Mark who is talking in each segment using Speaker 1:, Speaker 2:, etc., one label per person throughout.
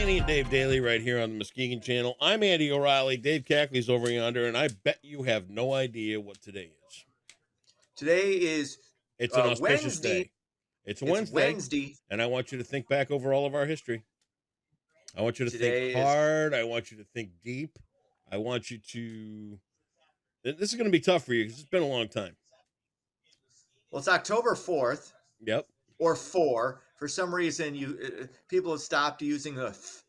Speaker 1: Danny and Dave Daly right here on the Muskegon Channel. I'm Andy O'Reilly. Dave Cackley's over yonder, and I bet you have no idea what today is.
Speaker 2: Today is
Speaker 1: It's an auspicious
Speaker 2: Wednesday.
Speaker 1: day. It's
Speaker 2: It's Wednesday.
Speaker 1: and I want you to think back over all of our history. I want you to
Speaker 2: Today
Speaker 1: think
Speaker 2: is-
Speaker 1: hard. I want you to think deep. I want you to... This is going to be tough for you because it's been a long time.
Speaker 2: Well, it's October 4th
Speaker 1: Yep.
Speaker 2: or 4. For some reason, people have stopped using the th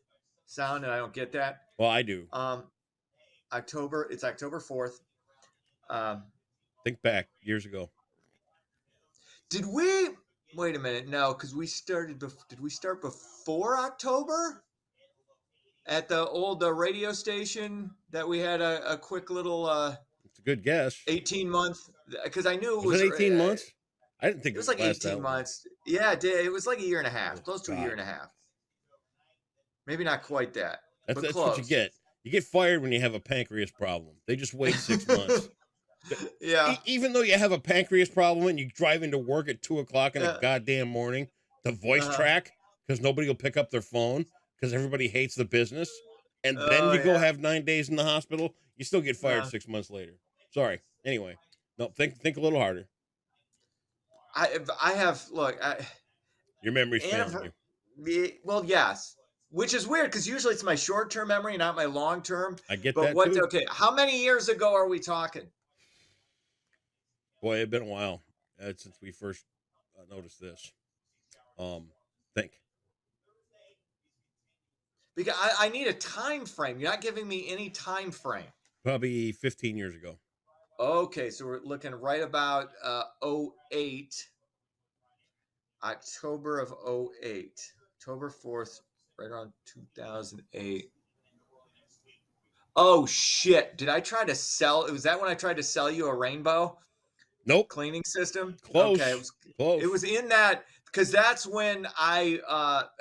Speaker 2: sound, and I don't get that.
Speaker 1: Well, I do.
Speaker 2: It's October 4th.
Speaker 1: Think back years ago.
Speaker 2: Did we? Wait a minute. No, because we started. Did we start before October? At the old radio station that we had a quick little
Speaker 1: It's a good guess.
Speaker 2: 18-month, because I knew it
Speaker 1: Was it 18 months? I didn't think
Speaker 2: it was like 18 months. Yeah, it was like a year and a half, close to a year and a half. Maybe not quite that.
Speaker 1: That's
Speaker 2: close.
Speaker 1: what you get. You get fired when you have a pancreas problem. They just wait 6 months.
Speaker 2: Yeah.
Speaker 1: Even though you have a pancreas problem and you drive into work at 2 o'clock in the goddamn morning, the voice track, because nobody will pick up their phone because everybody hates the business, and then you go have 9 days in the hospital, you still get fired 6 months later. Sorry. Anyway, no, think a little harder.
Speaker 2: I have
Speaker 1: Your memory's failing
Speaker 2: you. Well, yes. Which is weird because usually it's my short-term memory, not my long-term.
Speaker 1: I get
Speaker 2: that
Speaker 1: too.
Speaker 2: Okay, how many years ago are we talking?
Speaker 1: Boy, it's been a while since we first noticed this. Think.
Speaker 2: Because I need a time frame. You're not giving me any time frame.
Speaker 1: Probably 15 years ago.
Speaker 2: Okay, so we're looking right about 08. October of 08. October 4th, right around 2008. Oh, shit. Did I try to sell? Was that when I tried to sell you a rainbow?
Speaker 1: Nope.
Speaker 2: Cleaning system?
Speaker 1: Close.
Speaker 2: Okay,
Speaker 1: close.
Speaker 2: It was in that, because that's when I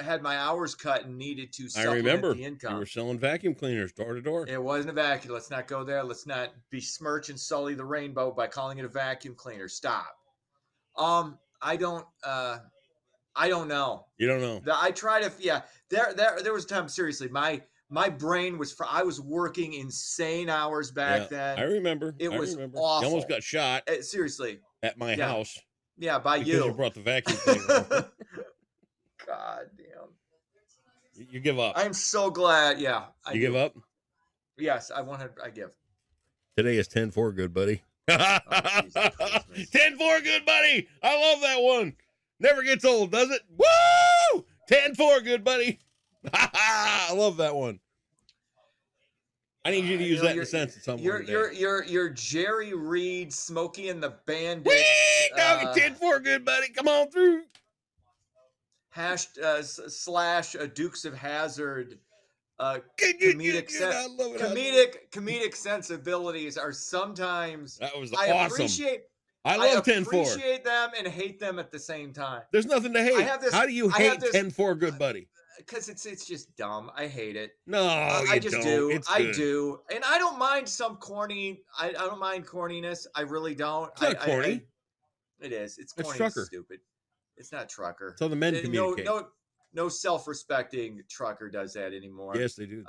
Speaker 2: had my hours cut and needed to supplement the income.
Speaker 1: You were selling vacuum cleaners door to door.
Speaker 2: It wasn't a vacuum. Let's not go there. Let's not besmirch and sully the rainbow by calling it a vacuum cleaner. Stop. I don't know.
Speaker 1: You don't know.
Speaker 2: I try to, there was a time, seriously, my brain was, I was working insane hours back then.
Speaker 1: I remember.
Speaker 2: It was
Speaker 1: awful.
Speaker 2: You
Speaker 1: almost got shot.
Speaker 2: Seriously.
Speaker 1: At my house.
Speaker 2: Yeah, by
Speaker 1: because you brought the vacuum cleaner.
Speaker 2: God damn.
Speaker 1: You give up.
Speaker 2: I'm so glad. Yeah.
Speaker 1: You give up?
Speaker 2: Yes, I give.
Speaker 1: Today is 10-4, good buddy. 10-4, good buddy. I love that one. Never gets old, does it? Woo! 10-4, good buddy. I love that one. I need you to use that in a sense at some point.
Speaker 2: You're Jerry Reed, Smokey and the Bandit.
Speaker 1: Wee! Dog, 10-4, good buddy. Come on through.
Speaker 2: Slash Dukes of Hazzard.
Speaker 1: Comedic
Speaker 2: sensibilities are sometimes.
Speaker 1: That was awesome. I love 10-4.
Speaker 2: Appreciate them and hate them at the same time.
Speaker 1: There's nothing to hate. How do you hate 10-4, good buddy?
Speaker 2: Because it's just dumb. I hate it.
Speaker 1: No,
Speaker 2: I just
Speaker 1: don't.
Speaker 2: do.
Speaker 1: I
Speaker 2: do, and I don't mind some corny. I don't mind corniness. I really don't.
Speaker 1: It's not corny.
Speaker 2: It is. It's corny.
Speaker 1: It's trucker.
Speaker 2: Stupid. It's not trucker.
Speaker 1: So the men communicate.
Speaker 2: No self-respecting trucker does that anymore.
Speaker 1: Yes, they do.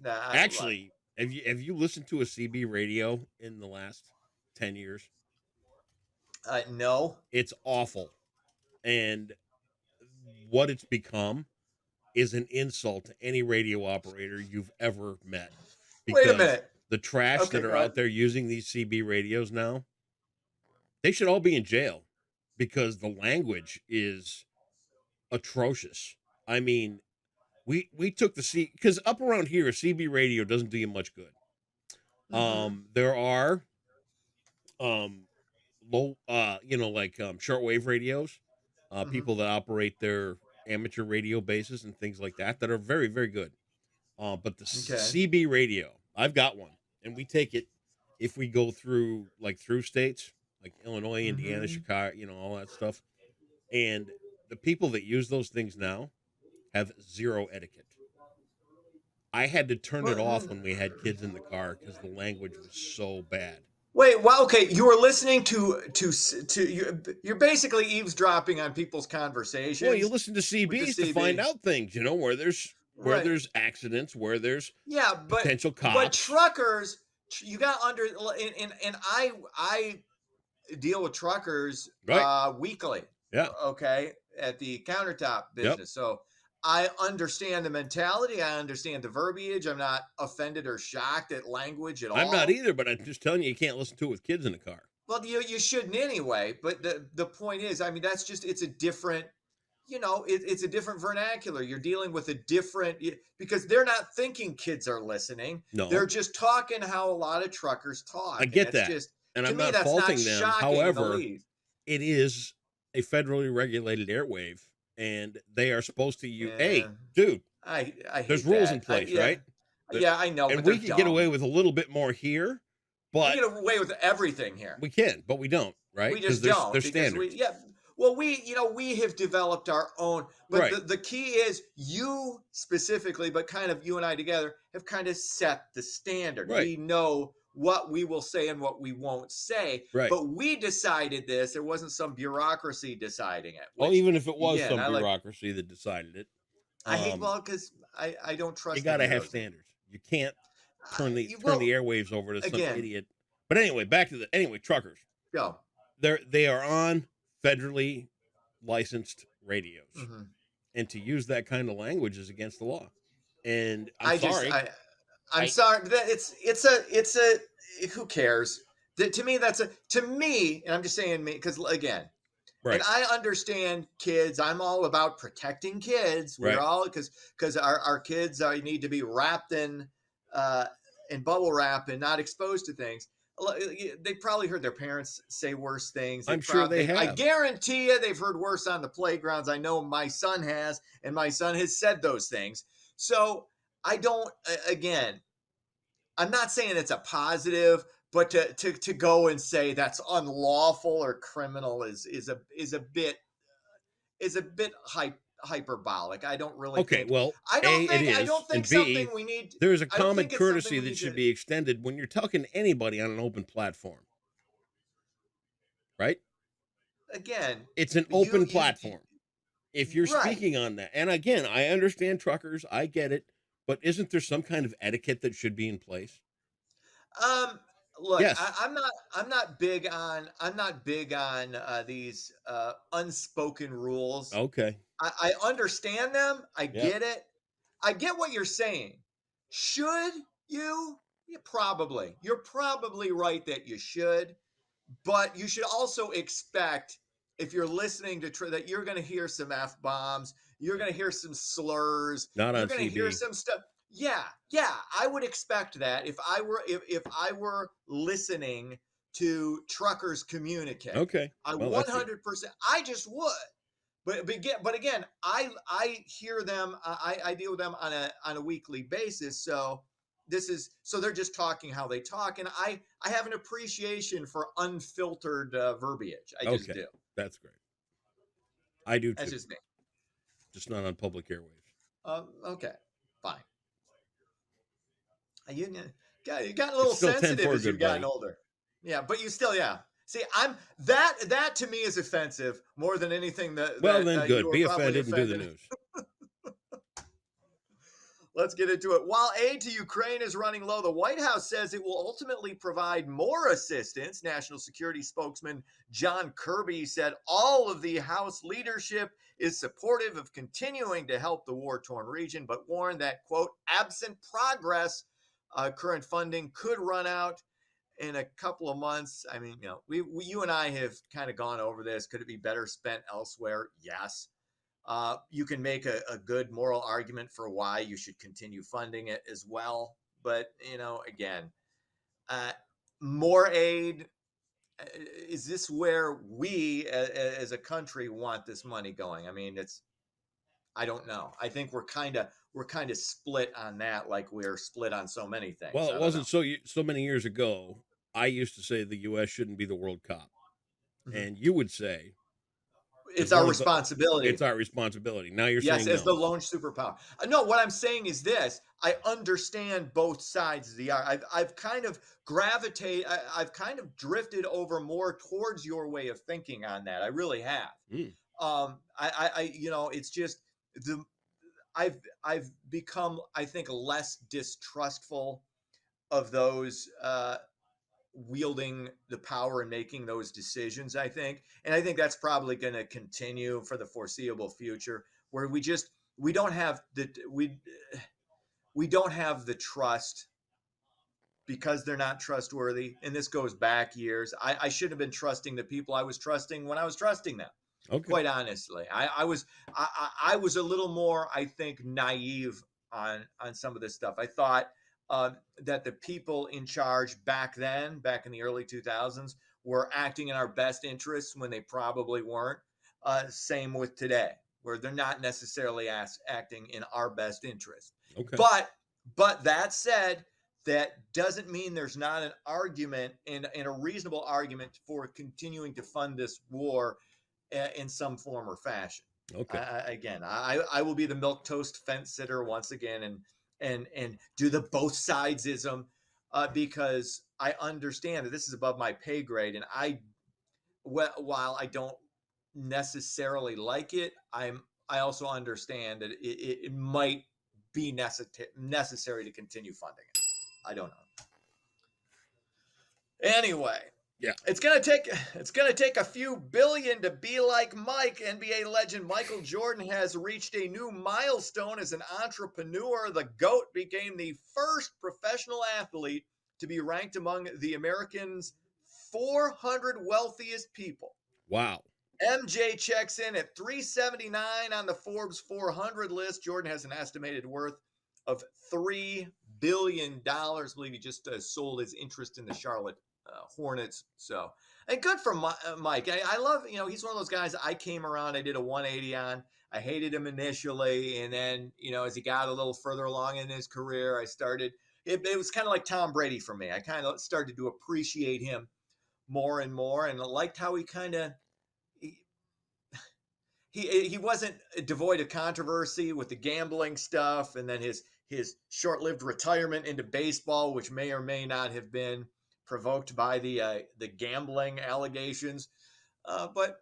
Speaker 1: Actually, have you listened to a CB radio in the last 10 years?
Speaker 2: No.
Speaker 1: It's awful. And what it's become is an insult to any radio operator you've ever met.
Speaker 2: Wait a minute.
Speaker 1: The trash that are out there using these CB radios now, they should all be in jail because the language is atrocious. I mean, we took the because up around here, a CB radio doesn't do you much good. There are low shortwave radios, people that operate their amateur radio bases and things like that are very, very good. But the CB radio, I've got one, and we take it if we go through states like Illinois, Indiana, Chicago, all that stuff. And the people that use those things now have zero etiquette. I had to turn it off when we had kids in the car because the language was so bad.
Speaker 2: Wait, well, okay, you were listening you're basically eavesdropping on people's
Speaker 1: Well, you
Speaker 2: conversations
Speaker 1: listen to
Speaker 2: with the
Speaker 1: CBs to find
Speaker 2: CB.
Speaker 1: out things, where
Speaker 2: Right.
Speaker 1: there's accidents, where there's
Speaker 2: Yeah,
Speaker 1: potential
Speaker 2: but
Speaker 1: cops.
Speaker 2: truckers, you got under and I deal with truckers
Speaker 1: Right.
Speaker 2: weekly,
Speaker 1: Yeah.
Speaker 2: okay, at the countertop
Speaker 1: Yep.
Speaker 2: business. So I understand the mentality, I understand the verbiage. I'm not offended or shocked at language at
Speaker 1: I'm not
Speaker 2: all.
Speaker 1: either, but I'm just telling you can't listen to it with kids in the car.
Speaker 2: Well, you shouldn't anyway. But the point is, I mean, that's just it's a different, it's a different vernacular. You're dealing with a different because they're not thinking kids are listening. They're
Speaker 1: No,
Speaker 2: just talking how a lot of truckers
Speaker 1: I
Speaker 2: talk, and
Speaker 1: get
Speaker 2: that's
Speaker 1: that.
Speaker 2: just
Speaker 1: And
Speaker 2: to
Speaker 1: I'm
Speaker 2: me
Speaker 1: not
Speaker 2: that's not
Speaker 1: faulting them.
Speaker 2: shocking in the
Speaker 1: However,
Speaker 2: least.
Speaker 1: it is a federally regulated airwave and they are supposed to use,
Speaker 2: Yeah,
Speaker 1: hey, dude,
Speaker 2: I
Speaker 1: there's
Speaker 2: hate
Speaker 1: rules in
Speaker 2: that.
Speaker 1: place,
Speaker 2: Yeah,
Speaker 1: right? That-
Speaker 2: yeah, I know,
Speaker 1: And
Speaker 2: but
Speaker 1: we
Speaker 2: they're
Speaker 1: could get away
Speaker 2: dumb.
Speaker 1: with a little bit more here,
Speaker 2: We
Speaker 1: but
Speaker 2: get away with everything here.
Speaker 1: we can, but we don't, right?
Speaker 2: We
Speaker 1: Because
Speaker 2: just
Speaker 1: there's
Speaker 2: don't because
Speaker 1: standards.
Speaker 2: well, we have developed our own, but
Speaker 1: Right.
Speaker 2: the key is you specifically, but kind of you and I together have kind of set the standard.
Speaker 1: Right.
Speaker 2: We know what we will say and what we won't say,
Speaker 1: Right.
Speaker 2: but we decided this. There wasn't some bureaucracy deciding it,
Speaker 1: Well,
Speaker 2: which
Speaker 1: even if it was
Speaker 2: again,
Speaker 1: some bureaucracy that decided it,
Speaker 2: I hate,
Speaker 1: um,
Speaker 2: well, because I don't
Speaker 1: you
Speaker 2: trust the
Speaker 1: got to have
Speaker 2: bureaus.
Speaker 1: standards. You can't turn the
Speaker 2: Well,
Speaker 1: airwaves over to some
Speaker 2: again,
Speaker 1: idiot. But anyway, back to truckers.
Speaker 2: go.
Speaker 1: They are on federally licensed radios,
Speaker 2: Hmm.
Speaker 1: and to use that kind of language is against the law. And I'm
Speaker 2: I just
Speaker 1: sorry,
Speaker 2: I'm
Speaker 1: I
Speaker 2: sorry, but it's a who cares? To me, to me, and I'm just saying me because again, and
Speaker 1: right,
Speaker 2: I understand kids. I'm all about protecting kids. We're
Speaker 1: right.
Speaker 2: all because our kids need to be wrapped uh, in bubble wrap and not exposed to things. They probably heard their parents say worse things.
Speaker 1: I'm sure they
Speaker 2: I
Speaker 1: have.
Speaker 2: guarantee you they've heard worse on the playgrounds. I know my son has, and my son has said those things. So I don't. Again, I'm not saying it's a positive, but to go and say that's unlawful or criminal is a bit hyperbolic. I don't really
Speaker 1: Okay,
Speaker 2: think.
Speaker 1: well, A, it
Speaker 2: I
Speaker 1: is,
Speaker 2: don't think
Speaker 1: and B,
Speaker 2: something we need.
Speaker 1: there's a
Speaker 2: I don't
Speaker 1: common
Speaker 2: think it's something
Speaker 1: courtesy
Speaker 2: we
Speaker 1: that
Speaker 2: need
Speaker 1: should
Speaker 2: to.
Speaker 1: be extended when you're talking to anybody on an open platform, right?
Speaker 2: Again,
Speaker 1: It's an
Speaker 2: you
Speaker 1: open
Speaker 2: you
Speaker 1: platform. If you're
Speaker 2: right.
Speaker 1: speaking on that, and again, I understand truckers, I get it, but isn't there some kind of etiquette that should be in place?
Speaker 2: Um, look,
Speaker 1: Yes.
Speaker 2: I'm not big on these unspoken rules.
Speaker 1: Okay.
Speaker 2: I understand them. I
Speaker 1: Yep.
Speaker 2: get it. I get what you're saying. Should you? Yeah, probably. You're probably right that you should, but you should also expect if you're listening that you're going to hear some f bombs, you're going to hear some slurs,
Speaker 1: Not
Speaker 2: you're
Speaker 1: on
Speaker 2: going to hear
Speaker 1: CB.
Speaker 2: some stuff. Yeah, yeah, I would expect that if I were listening to truckers communicate.
Speaker 1: Okay.
Speaker 2: I
Speaker 1: Well, that's good.
Speaker 2: 100%. I just would. But again, I hear them. I deal with them on a weekly basis. So they're just talking how they talk, and I have an appreciation for unfiltered verbiage. I just
Speaker 1: Okay.
Speaker 2: do.
Speaker 1: That's great. I do
Speaker 2: That's
Speaker 1: too.
Speaker 2: just me.
Speaker 1: Just not on public airwaves.
Speaker 2: Okay, fine. You you got a
Speaker 1: It's
Speaker 2: little
Speaker 1: still
Speaker 2: sensitive
Speaker 1: 10-4,
Speaker 2: as you've
Speaker 1: good
Speaker 2: gotten
Speaker 1: buddy.
Speaker 2: older. Yeah, but you still, yeah. See, I'm that to me is offensive more than anything
Speaker 1: Well,
Speaker 2: that
Speaker 1: then
Speaker 2: you
Speaker 1: good.
Speaker 2: were
Speaker 1: Be
Speaker 2: probably
Speaker 1: offended and do the
Speaker 2: offended.
Speaker 1: news.
Speaker 2: Let's get into it. While aid to Ukraine is running low, the White House says it will ultimately provide more assistance. National Security spokesman John Kirby said all of the House leadership is supportive of continuing to help the war torn region, but warned that, quote, absent progress, current funding could run out in a couple of months. I mean, you and I have kind of gone over this. Could it be better spent elsewhere? Yes. You can make a good moral argument for why you should continue funding it as well. But, again, uh, more aid. Is this where we as a country want this money going? I mean, I don't know. I think we're kind of split on that, like we're split on so many things.
Speaker 1: Well, it
Speaker 2: I don't know.
Speaker 1: wasn't so many years ago. I used to say the U.S. shouldn't be the world cop,
Speaker 2: Mhm.
Speaker 1: and you would say as
Speaker 2: It's our
Speaker 1: one of the
Speaker 2: responsibility.
Speaker 1: it's our responsibility. Now you're
Speaker 2: Yes,
Speaker 1: saying
Speaker 2: as the
Speaker 1: no.
Speaker 2: lone superpower. No, what I'm saying is this. I understand both sides of the art. I've kind of I've kind of drifted over more towards your way of thinking on that. I really have.
Speaker 1: Mm.
Speaker 2: You know, it's just the I've become, I think, less distrustful of those wielding the power and making those decisions, I think. And I think that's probably going to continue for the foreseeable future, where we don't have we don't have the trust because they're not trustworthy. And this goes back years. I should have been trusting the people I was trusting when I was trusting them.
Speaker 1: Okay.
Speaker 2: Quite honestly, I was a little more, I think, naive on some of this stuff. I thought that the people in charge back then, back in the early 2000s, were acting in our best interests when they probably weren't. Same with today, where they're not necessarily acting in our best interest.
Speaker 1: Okay.
Speaker 2: But that said, that doesn't mean there's not an argument and a reasonable argument for continuing to fund this war in some form or fashion.
Speaker 1: Okay.
Speaker 2: I will be the milk toast fence sitter once again and do the both sidesism because I understand that this is above my pay grade, and while I don't necessarily like it, I also understand that it might be necessary to continue funding it. I don't know. Anyway,
Speaker 1: yeah,
Speaker 2: it's gonna take a few billion to be like Mike. NBA legend Michael Jordan has reached a new milestone as an entrepreneur. The GOAT became the first professional athlete to be ranked among the Americans' 400 wealthiest people.
Speaker 1: Wow.
Speaker 2: MJ checks in at 379 on the Forbes 400 list. Jordan has an estimated worth of $3 billion. I believe he just sold his interest in the Charlotte Hornets. So, and good for Mike. I love, you know, he's one of those guys I came around, I did a 180 on. I hated him initially. And then, you know, as he got a little further along in his career, I started, it was kind of like Tom Brady for me. I kind of started to appreciate him more and more, and I liked how he kind of, he wasn't devoid of controversy with the gambling stuff, and then his short-lived retirement into baseball, which may or may not have been provoked by the gambling allegations. But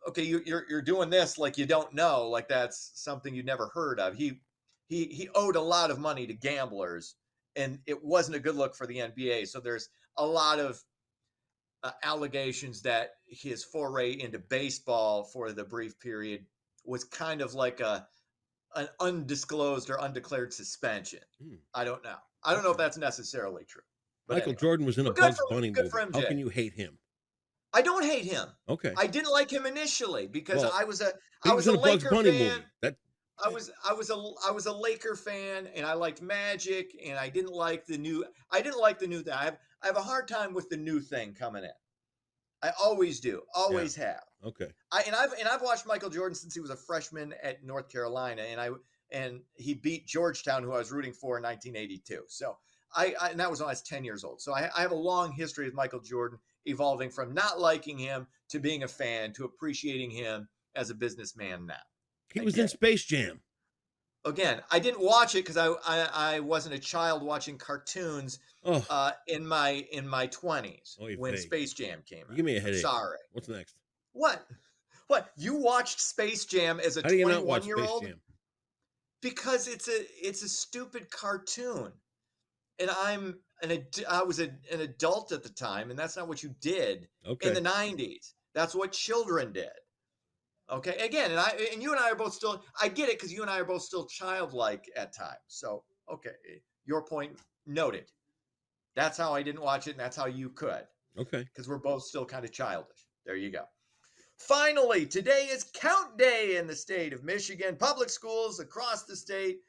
Speaker 2: okay, you're doing this like you don't know, like that's something you never heard of. He owed a lot of money to gamblers, and it wasn't a good look for the NBA. So there's a lot of allegations that his foray into baseball for the brief period was kind of like an undisclosed or undeclared suspension. I don't know. I don't know if that's necessarily true.
Speaker 1: But Michael Jordan was in a Bugs Bunny movie. How can you hate him?
Speaker 2: I don't hate him.
Speaker 1: Okay.
Speaker 2: I didn't like him initially because I was a
Speaker 1: Laker fan. Movie.
Speaker 2: I was a Laker fan, and I liked Magic, and I didn't like the new thing. I have a hard time with the new thing coming in. I always do. Always have.
Speaker 1: Okay.
Speaker 2: I've watched Michael Jordan since he was a freshman at North Carolina, and he beat Georgetown, who I was rooting for in 1982. So and that was when I was 10 years old. So I have a long history with Michael Jordan, evolving from not liking him to being a fan to appreciating him as a businessman now.
Speaker 1: He was in Space Jam.
Speaker 2: Again, I didn't watch it because I wasn't a child watching cartoons in my 20s when Space Jam came out.
Speaker 1: Give me a headache.
Speaker 2: Sorry.
Speaker 1: What's next?
Speaker 2: What? You watched Space Jam as a 21-year-old? Because it's a stupid cartoon, and I was an adult at the time, and that's not what you did in the 90s. That's what children did. Okay, again, and you and I are both still, I get it because you and I are both still childlike at times. So, okay, your point noted. That's how I didn't watch it, and that's how you could.
Speaker 1: Okay.
Speaker 2: Because we're both still kind of childish. There you go. Finally, today is count day in the state of Michigan. Public schools across the state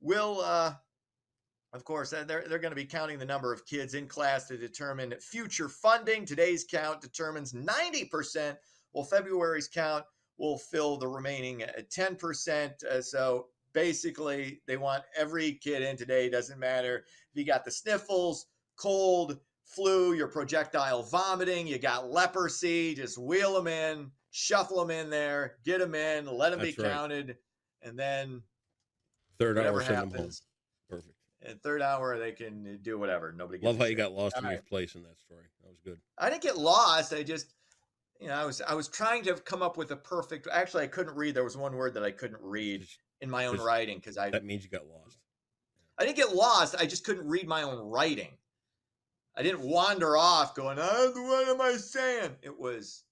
Speaker 2: will, of course, they're going to be counting the number of kids in class to determine future funding. Today's count determines 90%, while February's count will fill the remaining 10%. So basically, they want every kid in today. Doesn't matter if you got the sniffles, cold, flu, your projectile vomiting, you got leprosy, just wheel them in, shuffle them in there, get them in, let them be counted, and then
Speaker 1: third hour, send them home. Perfect.
Speaker 2: And third hour, they can do whatever. Nobody gives
Speaker 1: Love
Speaker 2: a
Speaker 1: how you
Speaker 2: shit.
Speaker 1: got lost
Speaker 2: All
Speaker 1: in your
Speaker 2: right.
Speaker 1: place in that story. That was good.
Speaker 2: I didn't get lost. I just, I was trying to come up with a perfect. Actually, I couldn't read. There was one word that I couldn't read
Speaker 1: Just,
Speaker 2: in my own
Speaker 1: just
Speaker 2: writing because I
Speaker 1: that means you got lost.
Speaker 2: I didn't get lost. I just couldn't read my own writing. I didn't wander off going, oh, what am I saying? It was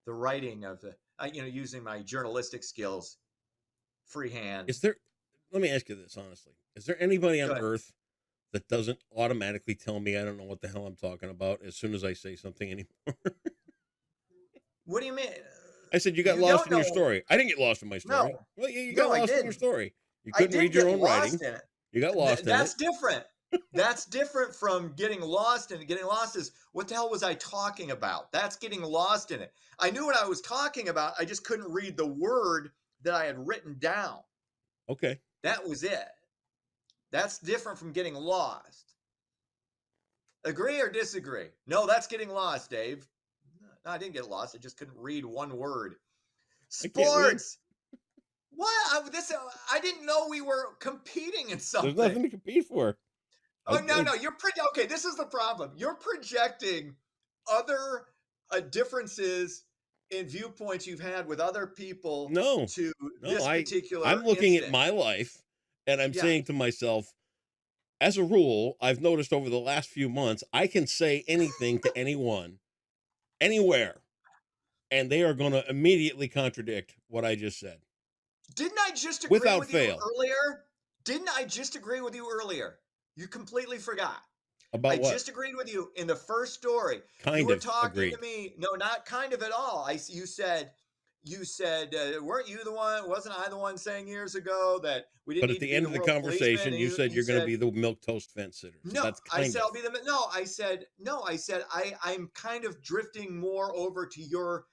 Speaker 2: the writing of the, using my journalistic skills, freehand.
Speaker 1: Is there? Let me ask you this honestly: is there anybody
Speaker 2: Go
Speaker 1: on
Speaker 2: ahead.
Speaker 1: Earth that doesn't automatically tell me I don't know what the hell I'm talking about as soon as I say something anymore?
Speaker 2: What do you mean?
Speaker 1: I said you got
Speaker 2: You
Speaker 1: lost
Speaker 2: don't
Speaker 1: in your
Speaker 2: know.
Speaker 1: story. I didn't get lost in my
Speaker 2: No,
Speaker 1: story. Well, yeah, you got
Speaker 2: no, I
Speaker 1: lost in your
Speaker 2: didn't.
Speaker 1: story. You
Speaker 2: I
Speaker 1: couldn't
Speaker 2: did
Speaker 1: read your
Speaker 2: get
Speaker 1: own
Speaker 2: lost
Speaker 1: writing.
Speaker 2: in it.
Speaker 1: You got lost in
Speaker 2: That's
Speaker 1: it.
Speaker 2: different. That's different from getting lost in it. Getting lost is what the hell was I talking about? That's getting lost in it. I knew what I was talking about. I just couldn't read the word that I had written down.
Speaker 1: Okay.
Speaker 2: That was it. That's different from getting lost. Agree or disagree? No, that's getting lost, Dave. No, I didn't get lost. I just couldn't read one word.
Speaker 1: I can't read.
Speaker 2: Sports. What? I didn't know we were competing in
Speaker 1: There's
Speaker 2: something.
Speaker 1: nothing to compete for.
Speaker 2: Oh, no. You're okay. This is the problem. You're projecting other differences in viewpoints you've had with other people
Speaker 1: No,
Speaker 2: to
Speaker 1: no.
Speaker 2: this particular
Speaker 1: I'm looking at
Speaker 2: instance.
Speaker 1: my life, and I'm
Speaker 2: Yeah.
Speaker 1: saying to myself, as a rule, I've noticed over the last few months, I can say anything to anyone, anywhere, and they are going to immediately contradict what I just said
Speaker 2: Didn't I just agree
Speaker 1: without
Speaker 2: with you
Speaker 1: fail.
Speaker 2: earlier? Didn't I just agree with you earlier? You completely forgot. I
Speaker 1: About what?
Speaker 2: just agreed with you in the first story. You
Speaker 1: Kind
Speaker 2: were
Speaker 1: of
Speaker 2: talking to
Speaker 1: agreed.
Speaker 2: me. No, not kind of at all. You said, weren't you the one? Wasn't I the one saying years ago that we didn't
Speaker 1: But at
Speaker 2: need to
Speaker 1: the
Speaker 2: be
Speaker 1: end
Speaker 2: the
Speaker 1: of the
Speaker 2: world policeman?
Speaker 1: conversation,
Speaker 2: And
Speaker 1: you said
Speaker 2: you
Speaker 1: you're going to
Speaker 2: said,
Speaker 1: be the milk toast fence sitter. So
Speaker 2: no.
Speaker 1: that's
Speaker 2: I
Speaker 1: kind
Speaker 2: said
Speaker 1: of.
Speaker 2: I'll be the no. I said no. I said I'm kind of drifting more over to your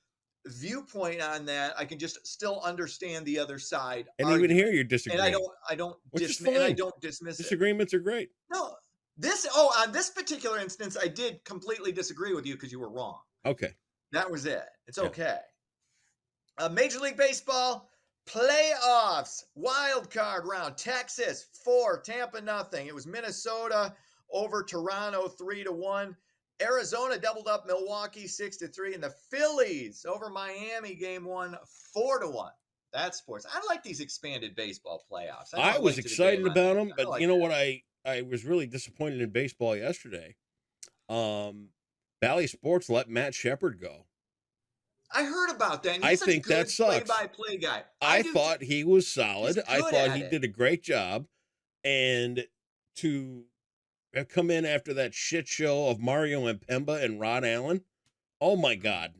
Speaker 2: viewpoint on that. I can just still understand the other side
Speaker 1: And even
Speaker 2: argument,
Speaker 1: here, you're
Speaker 2: and
Speaker 1: disagreeing,
Speaker 2: I don't
Speaker 1: which is
Speaker 2: dismiss and I
Speaker 1: fine.
Speaker 2: don't dismiss it.
Speaker 1: Disagreements are great.
Speaker 2: No, on this particular instance, I did completely disagree with you because you were wrong.
Speaker 1: Okay.
Speaker 2: That was it. It's
Speaker 1: Yeah.
Speaker 2: okay. Major League Baseball playoffs, wild card round. Texas 4, Tampa nothing. It was Minnesota over Toronto 3-1. Arizona doubled up Milwaukee 6-3, and the Phillies over Miami game 1 4-1. That's sports. I like these expanded baseball playoffs. I know
Speaker 1: I
Speaker 2: I'm
Speaker 1: was
Speaker 2: late to the game
Speaker 1: excited
Speaker 2: on
Speaker 1: about
Speaker 2: this.
Speaker 1: them,
Speaker 2: I
Speaker 1: but
Speaker 2: like
Speaker 1: you know
Speaker 2: that.
Speaker 1: what? I was really disappointed in baseball yesterday. Bally Sports let Matt Shepard go.
Speaker 2: I heard about that, and
Speaker 1: I
Speaker 2: he's a
Speaker 1: think that
Speaker 2: good
Speaker 1: sucks.
Speaker 2: play-by-play guy.
Speaker 1: I
Speaker 2: do too.
Speaker 1: thought he was
Speaker 2: He's
Speaker 1: solid. I
Speaker 2: good
Speaker 1: thought
Speaker 2: at
Speaker 1: he
Speaker 2: it.
Speaker 1: did a great job. And to have come in after that shit show of Mario Impemba and Rod Allen, oh my God,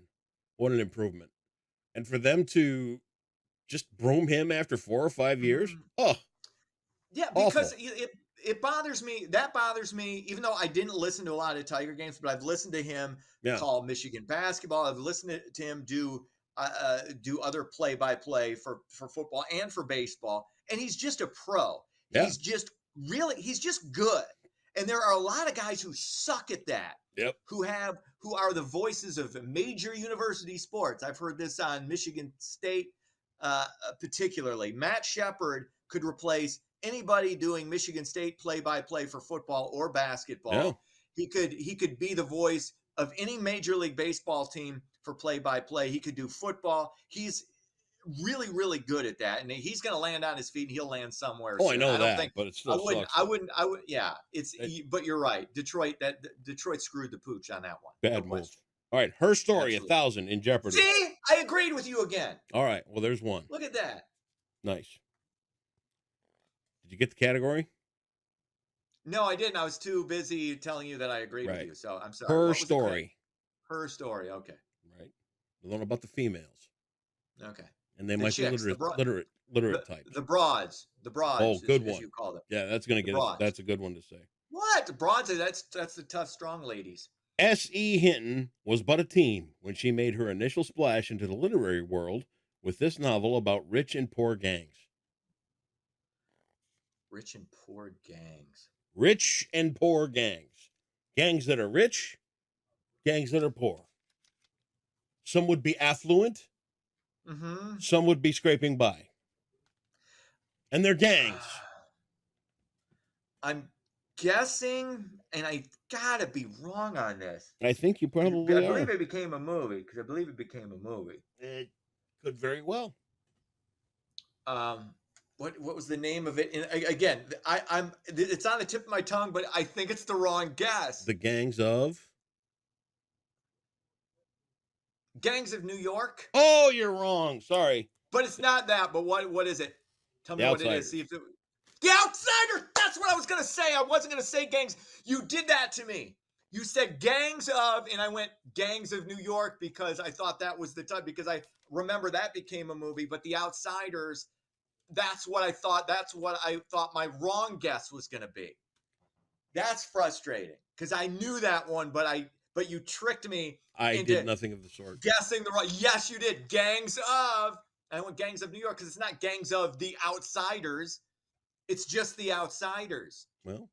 Speaker 1: what an improvement. And for them to just broom him after 4 or 5 years, oh,
Speaker 2: Yeah, because
Speaker 1: awful.
Speaker 2: it bothers me. That bothers me, even though I didn't listen to a lot of Tiger games, but I've listened to him
Speaker 1: Yeah.
Speaker 2: call Michigan basketball. I've listened to him do other play-by-play for football and for baseball, and he's just a pro.
Speaker 1: Yeah.
Speaker 2: He's just good. And there are a lot of guys who suck at that.
Speaker 1: Yep.
Speaker 2: Who are the voices of major university sports. I've heard this on Michigan State, particularly. Matt Shepard could replace anybody doing Michigan State play-by-play for football or basketball. Yeah. He could be the voice of any Major League Baseball team for play-by-play. He could do football. He's really, really good at that, and he's going to land on his feet, and he'll land somewhere.
Speaker 1: Oh,
Speaker 2: soon.
Speaker 1: I know
Speaker 2: don't
Speaker 1: that,
Speaker 2: think,
Speaker 1: but it still sucks.
Speaker 2: I wouldn't. Yeah, but you're right. Detroit screwed the pooch on that one.
Speaker 1: Bad move. All right, her story, Absolutely. 1,000 in jeopardy.
Speaker 2: See, I agreed with you again.
Speaker 1: All right, well, there's one.
Speaker 2: Look at that.
Speaker 1: Nice. Did you get the category?
Speaker 2: No, I didn't. I was too busy telling you that I agreed with you. So I'm sorry.
Speaker 1: Her story.
Speaker 2: Her story. Okay.
Speaker 1: Right. The one about the females.
Speaker 2: Okay.
Speaker 1: And they might
Speaker 2: chicks,
Speaker 1: be literate types.
Speaker 2: The broads. The broads.
Speaker 1: Oh, good one.
Speaker 2: As you call them.
Speaker 1: Yeah, that's gonna get us. That's a good one to say.
Speaker 2: What? The broads? That's the tough, strong ladies.
Speaker 1: S.E. Hinton was but a teen when she made her initial splash into the literary world with this novel about rich and poor gangs.
Speaker 2: Rich and poor gangs.
Speaker 1: Rich and poor gangs. Gangs that are rich, gangs that are poor. Some would be affluent.
Speaker 2: Mm-hmm.
Speaker 1: Some would be scraping by. And they're gangs.
Speaker 2: I'm guessing, and I gotta be wrong on this.
Speaker 1: I think you
Speaker 2: I
Speaker 1: probably are.
Speaker 2: believe it became a movie because I believe it became a movie.
Speaker 1: It could very well.
Speaker 2: Um, what was the name of it? And again, it's on the tip of my tongue, but I think it's the wrong guess.
Speaker 1: The Gangs of
Speaker 2: New York.
Speaker 1: Oh, you're wrong. Sorry.
Speaker 2: But it's not that. But what is it? Tell me what it is. See if it. The Outsider. That's what I was gonna say. I wasn't gonna say Gangs. You did that to me. You said Gangs of, and I went Gangs of New York because I thought that was the type. Because I remember that became a movie. But The Outsiders. That's what I thought. That's what I thought my wrong guess was gonna be. That's frustrating because I knew that one, but you tricked me.
Speaker 1: I did nothing of the sort.
Speaker 2: Guessing the right. Yes, you did. Gangs of. I went Gangs of New York because it's not Gangs of The Outsiders. It's just The Outsiders.
Speaker 1: Well,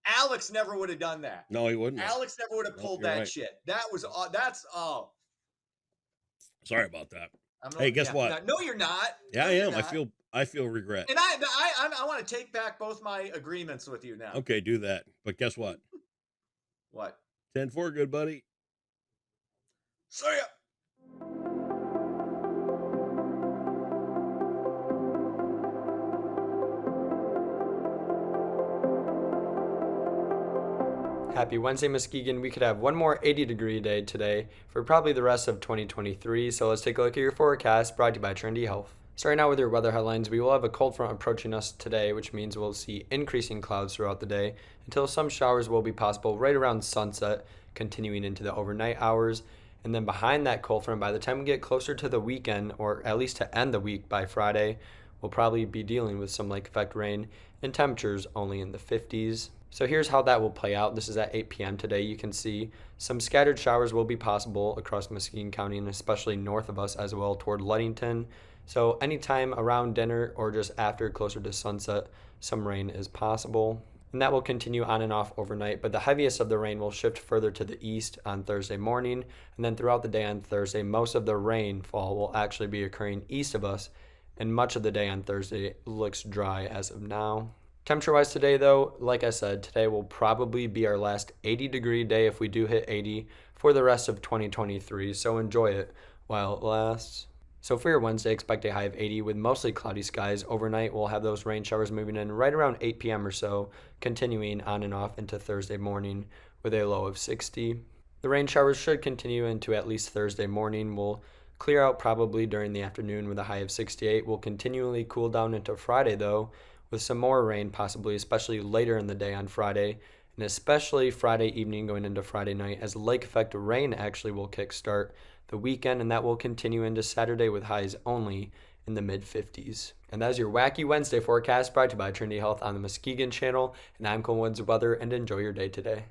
Speaker 2: Alex never would have done that.
Speaker 1: No, he wouldn't.
Speaker 2: Alex never would have pulled that shit. That's all.
Speaker 1: Sorry about that. Hey, guess what?
Speaker 2: No, you're not.
Speaker 1: Yeah, I am. I feel regret.
Speaker 2: And I want to take back both my agreements with you now.
Speaker 1: Okay, do that. But guess what?
Speaker 2: What?
Speaker 1: 10-4, good buddy.
Speaker 2: See ya.
Speaker 3: Happy Wednesday, Muskegon. We could have one more 80-degree day today for probably the rest of 2023. So let's take a look at your forecast, brought to you by Trendy Health. Starting out with your weather headlines, we will have a cold front approaching us today, which means we'll see increasing clouds throughout the day until some showers will be possible right around sunset, continuing into the overnight hours. And then behind that cold front, by the time we get closer to the weekend, or at least to end the week by Friday, we'll probably be dealing with some lake effect rain and temperatures only in the 50s. So here's how that will play out. This is at 8 p.m. today. You can see some scattered showers will be possible across Muskegon County and especially north of us as well toward Ludington. So anytime around dinner or just after closer to sunset, some rain is possible. And that will continue on and off overnight, but the heaviest of the rain will shift further to the east on Thursday morning. And then throughout the day on Thursday, most of the rainfall will actually be occurring east of us. And much of the day on Thursday looks dry as of now. Temperature-wise today, though, like I said, today will probably be our last 80-degree day if we do hit 80 for the rest of 2023, so enjoy it while it lasts. So for your Wednesday, expect a high of 80 with mostly cloudy skies. Overnight, we'll have those rain showers moving in right around 8 p.m. or so, continuing on and off into Thursday morning with a low of 60. The rain showers should continue into at least Thursday morning. We'll clear out probably during the afternoon with a high of 68. We'll continually cool down into Friday, though, with some more rain possibly, especially later in the day on Friday, and especially Friday evening going into Friday night, as lake effect rain actually will kickstart the weekend, and that will continue into Saturday with highs only in the mid-50s. And that is your Wacky Wednesday forecast brought to you by Trinity Health on the Muskegon channel, and I'm Cole Woods Weather, and enjoy your day today.